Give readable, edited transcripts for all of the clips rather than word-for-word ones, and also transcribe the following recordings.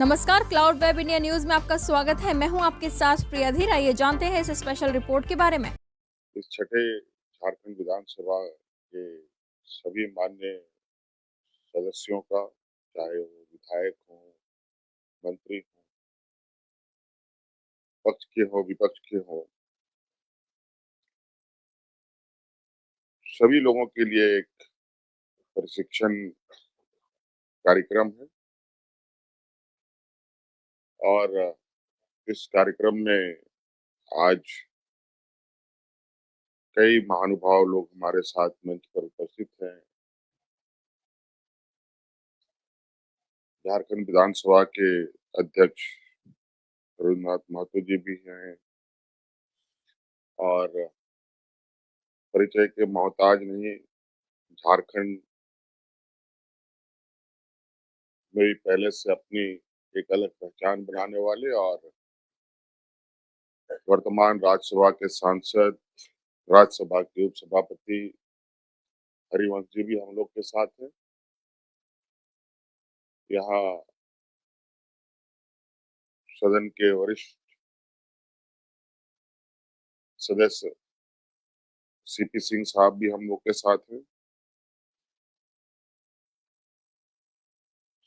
नमस्कार, cloud web India news में आपका स्वागत है। मैं हूं आपके साथ प्रिया धीर। आइए जानते हैं इस स्पेशल रिपोर्ट के बारे में। इस छठे झारखंड विधानसभा के सभी माननीय सदस्यों का, चाहे वो विधायक हों, मंत्री हों, पक्ष के हों, विपक्ष के हों, सभी लोगों के लिए एक प्रशिक्षण कार्यक्रम है। और इस कार्यक्रम में आज कई महानुभाव लोग हमारे साथ मंच पर उपस्थित हैं। झारखंड विधानसभा के अध्यक्ष रघुनाथ महतो जी भी हैं और परिचय के मोहताज नहीं, झारखंड में पहले से अपनी एक अलग पहचान बनाने वाले और वर्तमान राज्यसभा के सांसद, राज्यसभा के उपसभापति हरिवंश जी भी हम लोग के साथ हैं। यहाँ सदन के वरिष्ठ सदस्य सीपी सिंह साहब भी हम लोग के साथ हैं।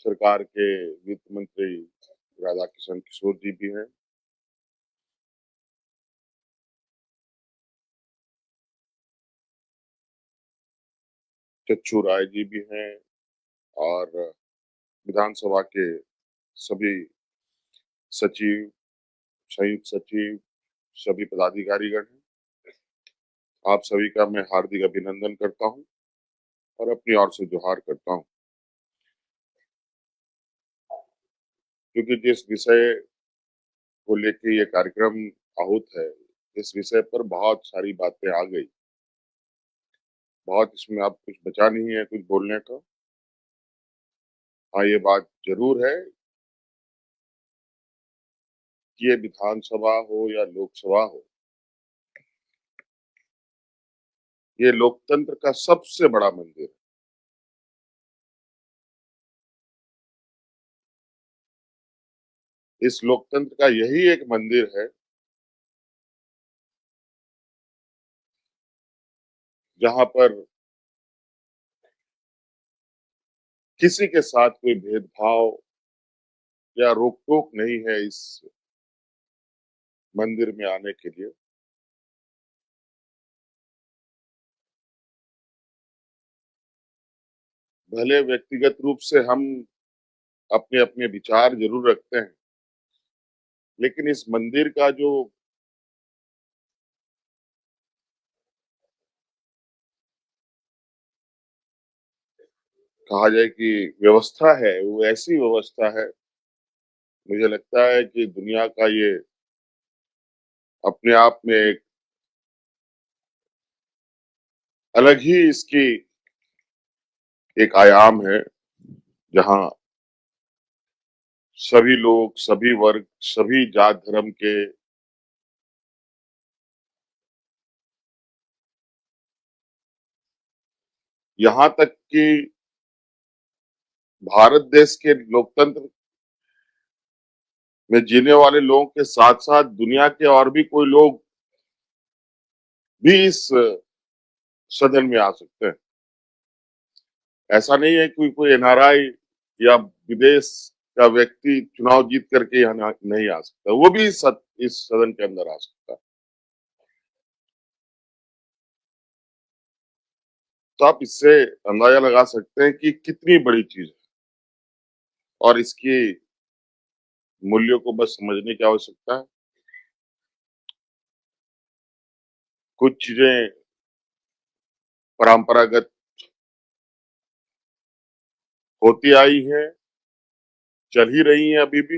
सरकार के वित्त मंत्री राधाकिशन किशोर जी भी हैं। चच्चू राय जी भी हैं और विधानसभा के सभी सचिव, संयुक्त सचिव, सभी पदाधिकारीगण हैं। आप सभी का मैं हार्दिक अभिनंदन करता हूं और अपनी ओर से जोहार करता हूं, क्योंकि जिस विषय को लेके ये कार्यक्रम आहूत है, इस विषय पर बहुत सारी बातें आ गई। बहुत इसमें अब कुछ बचा नहीं है कुछ बोलने का। हाँ, ये बात जरूर है कि ये विधानसभा हो या लोकसभा हो, ये लोकतंत्र का सबसे बड़ा मंदिर है। इस लोकतंत्र का यही एक मंदिर है जहां पर किसी के साथ कोई भेदभाव या रोक टोक नहीं है। इस मंदिर में आने के लिए भले व्यक्तिगत रूप से हम अपने अपने विचार जरूर रखते हैं, लेकिन इस मंदिर का जो कहा जाए कि व्यवस्था है, वो ऐसी व्यवस्था है, मुझे लगता है कि दुनिया का ये अपने आप में एक अलग ही इसकी एक आयाम है, जहां सभी लोग, सभी वर्ग, सभी जात धर्म के यहाँ तक कि भारत देश के लोकतंत्र में जीने वाले लोगों के साथ साथ दुनिया के और भी कोई लोग भी इस सदन में आ सकते हैं। ऐसा नहीं है कि कोई एनआरआई या विदेश का व्यक्ति चुनाव जीत करके यहाँ नहीं आ सकता, वो भी इस सदन के अंदर आ सकता है। तो आप इससे अंदाजा लगा सकते हैं कि कितनी बड़ी चीज है और इसकी मूल्यों को बस समझने की आवश्यकता है। कुछ चीजें परंपरागत होती आई हैं, चल ही रही हैं अभी भी।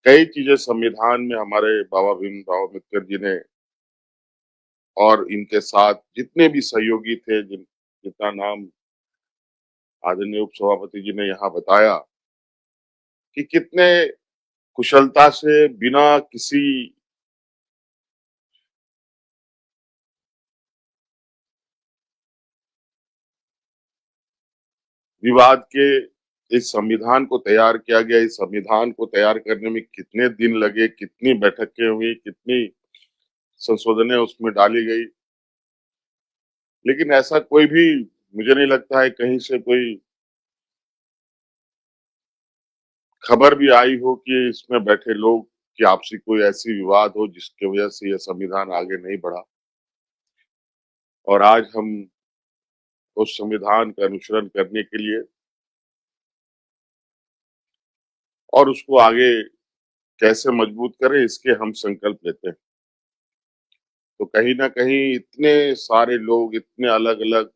कई चीजें संविधान में हमारे बाबा भीमराव अम्बेडकर जी ने और इनके साथ जितने भी सहयोगी थे, जितना नाम आदरणीय उपसभापति जी ने यहाँ बताया कि कितने कुशलता से बिना किसी विवाद के इस संविधान को तैयार किया गया, इस संविधान को तैयार करने में कितने दिन लगे, कितनी बैठकें हुई, कितनी संशोधनें उसमें डाली गई, लेकिन ऐसा कोई भी मुझे नहीं लगता है कहीं से कोई खबर भी आई हो कि इसमें बैठे लोग कि आपसी कोई ऐसी विवाद हो जिसकी वजह से यह संविधान आगे नहीं बढ़ा और आज हम उस संविधान का अनुसरण करने के लिए और उसको आगे कैसे मजबूत करें इसके हम संकल्प लेते हैं। तो कहीं ना कहीं इतने सारे लोग, इतने अलग अलग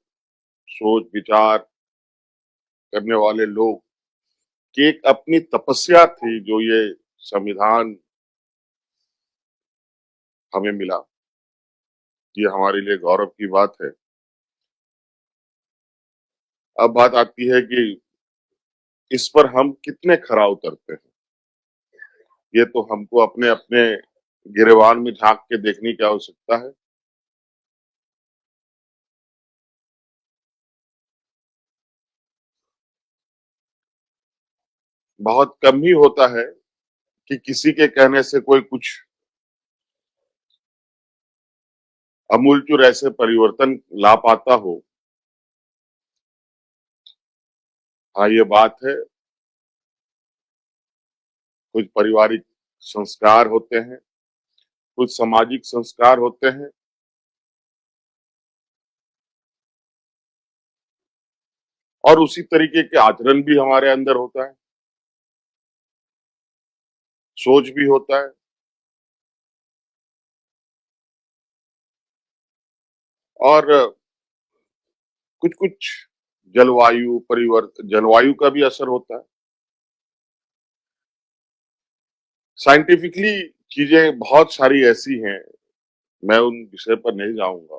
सोच विचार करने वाले लोग की एक अपनी तपस्या थी जो ये संविधान हमें मिला, ये हमारे लिए गौरव की बात है। अब बात आती है कि इस पर हम कितने खरा उतरते हैं, ये तो हमको अपने अपने गिरेबान में झांक के देखने की आवश्यकता है। बहुत कम ही होता है कि किसी के कहने से कोई कुछ अमूलचूल ऐसे परिवर्तन ला पाता हो। हाँ, ये बात है, कुछ पारिवारिक संस्कार होते हैं, कुछ सामाजिक संस्कार होते हैं और उसी तरीके के आचरण भी हमारे अंदर होता है, सोच भी होता है और कुछ कुछ जलवायु का भी असर होता है। साइंटिफिकली चीजें बहुत सारी ऐसी हैं, मैं उन विषय पर नहीं जाऊंगा,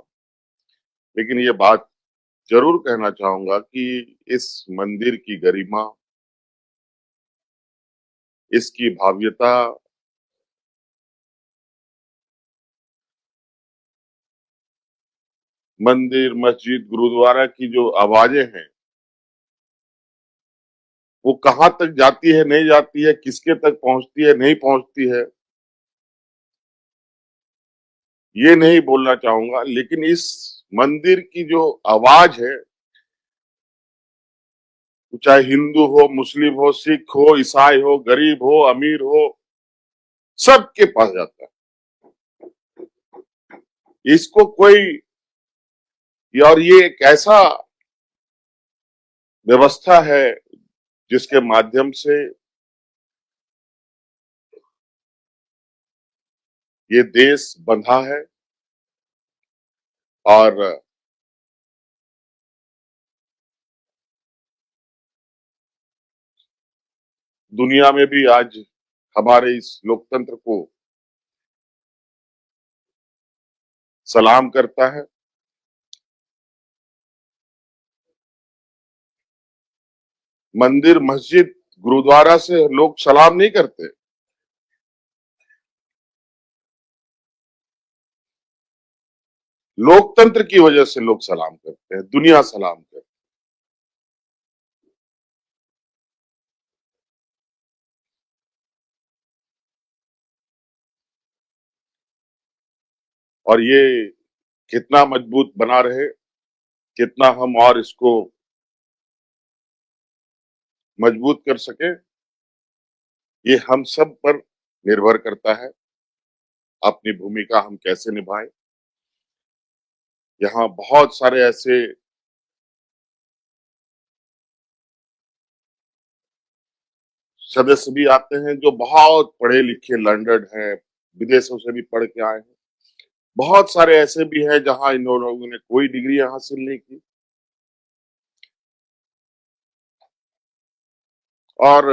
लेकिन ये बात जरूर कहना चाहूंगा कि इस मंदिर की गरिमा, इसकी भव्यता, मंदिर, मस्जिद, गुरुद्वारा की जो आवाजें हैं वो कहाँ तक जाती है, नहीं जाती है, किसके तक पहुंचती है, नहीं पहुंचती है, ये नहीं बोलना चाहूंगा, लेकिन इस मंदिर की जो आवाज है, चाहे हिंदू हो, मुस्लिम हो, सिख हो, ईसाई हो, गरीब हो, अमीर हो, सबके पास जाता है। इसको कोई, और ये एक ऐसा व्यवस्था है जिसके माध्यम से ये देश बंधा है और दुनिया में भी आज हमारे इस लोकतंत्र को सलाम करता है। मंदिर, मस्जिद, गुरुद्वारा से लोग सलाम नहीं करते, लोकतंत्र की वजह से लोग सलाम करते हैं, दुनिया सलाम करती है। और ये कितना मजबूत बना रहे, कितना हम और इसको मजबूत कर सके, ये हम सब पर निर्भर करता है। अपनी भूमिका हम कैसे निभाएं। यहाँ बहुत सारे ऐसे सदस्य भी आते हैं जो बहुत पढ़े लिखे लर्नड हैं, विदेशों से भी पढ़ के आए हैं। बहुत सारे ऐसे भी हैं जहां इन लोगों ने कोई डिग्री हासिल नहीं की और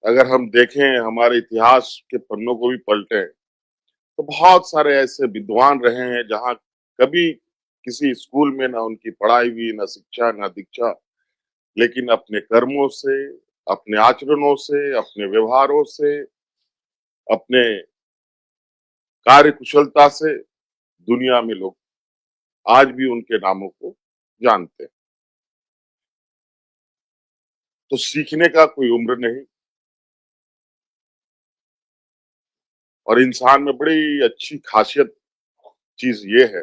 अगर हम देखें हमारे इतिहास के पन्नों को भी पलटें तो बहुत सारे ऐसे विद्वान रहे हैं जहां कभी किसी स्कूल में ना उनकी पढ़ाई हुई, ना शिक्षा, ना दीक्षा, लेकिन अपने कर्मों से, अपने आचरणों से, अपने व्यवहारों से, अपने कार्य कुशलता से दुनिया में लोग आज भी उनके नामों को जानते हैं। तो सीखने का कोई उम्र नहीं। और इंसान में बड़ी अच्छी खासियत चीज ये है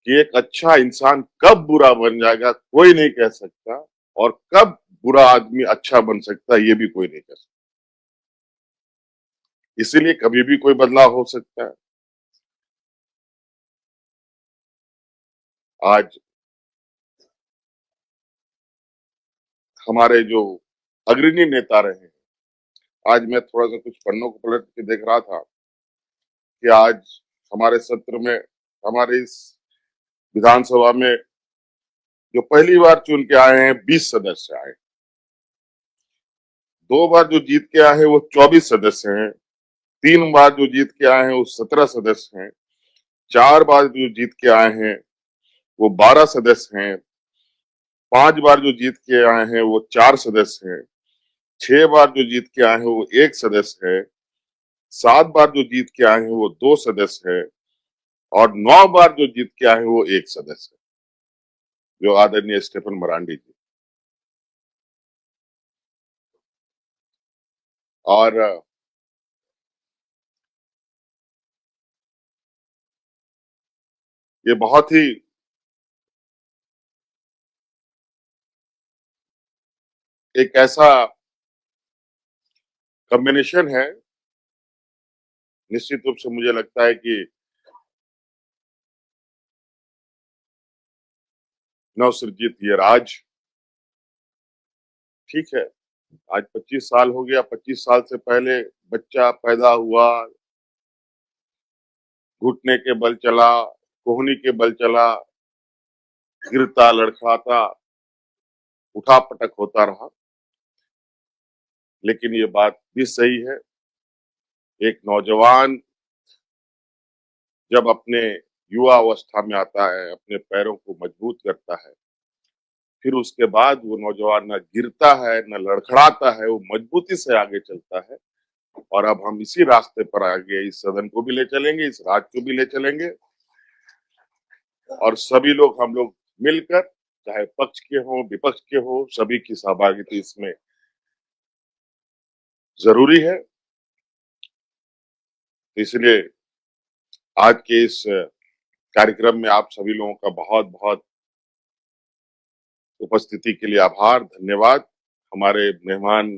कि एक अच्छा इंसान कब बुरा बन जाएगा कोई नहीं कह सकता, और कब बुरा आदमी अच्छा बन सकता है ये भी कोई नहीं कह सकता। इसीलिए कभी भी कोई बदलाव हो सकता है। आज हमारे जो अग्रणी नेता रहे हैं, आज मैं थोड़ा सा कुछ पन्नों को पलट के देख रहा था कि आज हमारे सत्र में, हमारे इस विधानसभा में जो पहली बार चुन के आए हैं 20 सदस्य आए, 2 बार जो जीत के आए हैं वो 24 सदस्य हैं, 3 बार जो जीत के आए हैं वो 17 सदस्य हैं, 4 बार जो जीत के आए हैं वो 12 सदस्य हैं, 5 बार जो जीत के आए हैं वो 4 सदस्य हैं, 6 बार जो जीत के आए हैं वो 1 सदस्य है, 7 बार जो जीत के आए हैं वो 2 सदस्य है, और 9 बार जो जीत के आए हैं वो 1 सदस्य है, जो आदरणीय स्टेफन मरांडी जी। और ये बहुत ही एक ऐसा कॉम्बिनेशन है, निश्चित रूप से मुझे लगता है कि नवसृजित ये राज, ठीक है, आज 25 साल हो गया, 25 साल से पहले बच्चा पैदा हुआ, घुटने के बल चला, कोहनी के बल चला, गिरता लड़खड़ाता उठा पटक होता रहा। लेकिन ये बात भी सही है, एक नौजवान जब अपने युवा अवस्था में आता है, अपने पैरों को मजबूत करता है, फिर उसके बाद वो नौजवान न गिरता है न लड़खड़ाता है, वो मजबूती से आगे चलता है। और अब हम इसी रास्ते पर आगे इस सदन को भी ले चलेंगे, इस राज्य को भी ले चलेंगे, और सभी लोग, हम लोग मिलकर, चाहे पक्ष के हो विपक्ष के हो, सभी की सहभागिता इसमें जरूरी है। इसलिए आज के इस कार्यक्रम में आप सभी लोगों का बहुत बहुत उपस्थिति के लिए आभार, धन्यवाद। हमारे मेहमान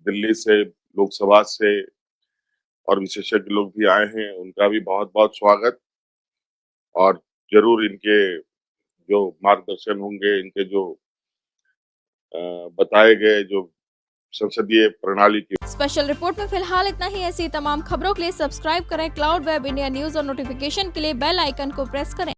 दिल्ली से, लोकसभा से और विशेषज्ञ लोग भी आए हैं, उनका भी बहुत बहुत स्वागत। और जरूर इनके जो मार्गदर्शन होंगे, इनके जो बताए गए जो संसदीय प्रणाली की। स्पेशल रिपोर्ट में फिलहाल इतना ही। ऐसी तमाम खबरों के लिए सब्सक्राइब करें क्लाउड वेब इंडिया न्यूज और नोटिफिकेशन के लिए बेल आइकन को प्रेस करें।